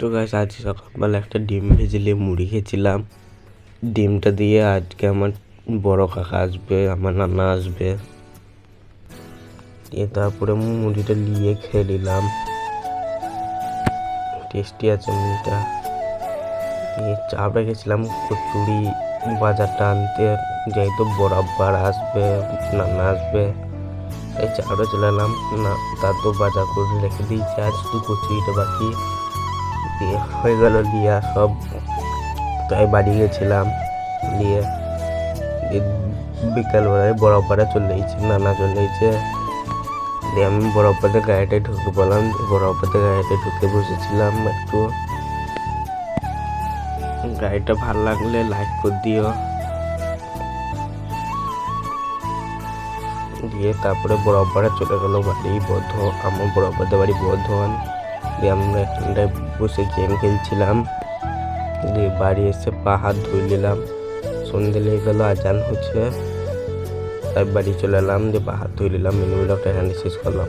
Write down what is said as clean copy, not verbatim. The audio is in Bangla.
তো গাইস আজ সকালবেলা একটা ডিম ভেজে মুড়ি খেয়েছিলাম। ডিমটা দিয়ে আজকে আমার বড় কাকা আসবে, আমার নানা আসবে, দিয়ে তারপরে মুড়িটা নিয়ে খেয়ে নিলাম। টেস্টি আছে মুড়িটা। দিয়ে চাপড়ে গেছিলাম কচুরি বাজারটা আনতে, যেহেতু বড় আব্বার আসবে, নানা আসবে, এই চাপড়ে চলে এলাম। না তা তো বাজার করে রেখে দিয়েছি, আজ শুধু কচুরিটা বাকি। দিয়ে হয়ে গেল লিয়া সব, তাই বাড়ি গেছিলাম। নিয়ে বিকালবেলায় বড়পাড়া চলে গেছি, নানা চলে গেছে। দিয়ে আমি বড়পাড়াতে গাড়িটায় ঢুকে পড়লাম। বড়পাড়াতে গাড়িটায় ঢুকে বসেছিলাম একটু। গাড়িটা ভালো লাগলে লাইক করে দিও। দিয়ে তারপরে বড়পাড়া চলে গেল বাড়ি আমার বড়পাড়াতে বাড়ি বর্ধমান। দিয়ে আমরা এখানটায় বসে গেম খেলছিলাম। দিয়ে বাড়ি এসে পা হাত ধুয়ে নিলাম। সন্ধে লেগে গেল, আজান হচ্ছে, তাই বাড়ি চলে এলাম। দিয়ে পা হাত ধুয়ে নিলাম। মিনি ব্লগটা এখানে শেষ করলাম।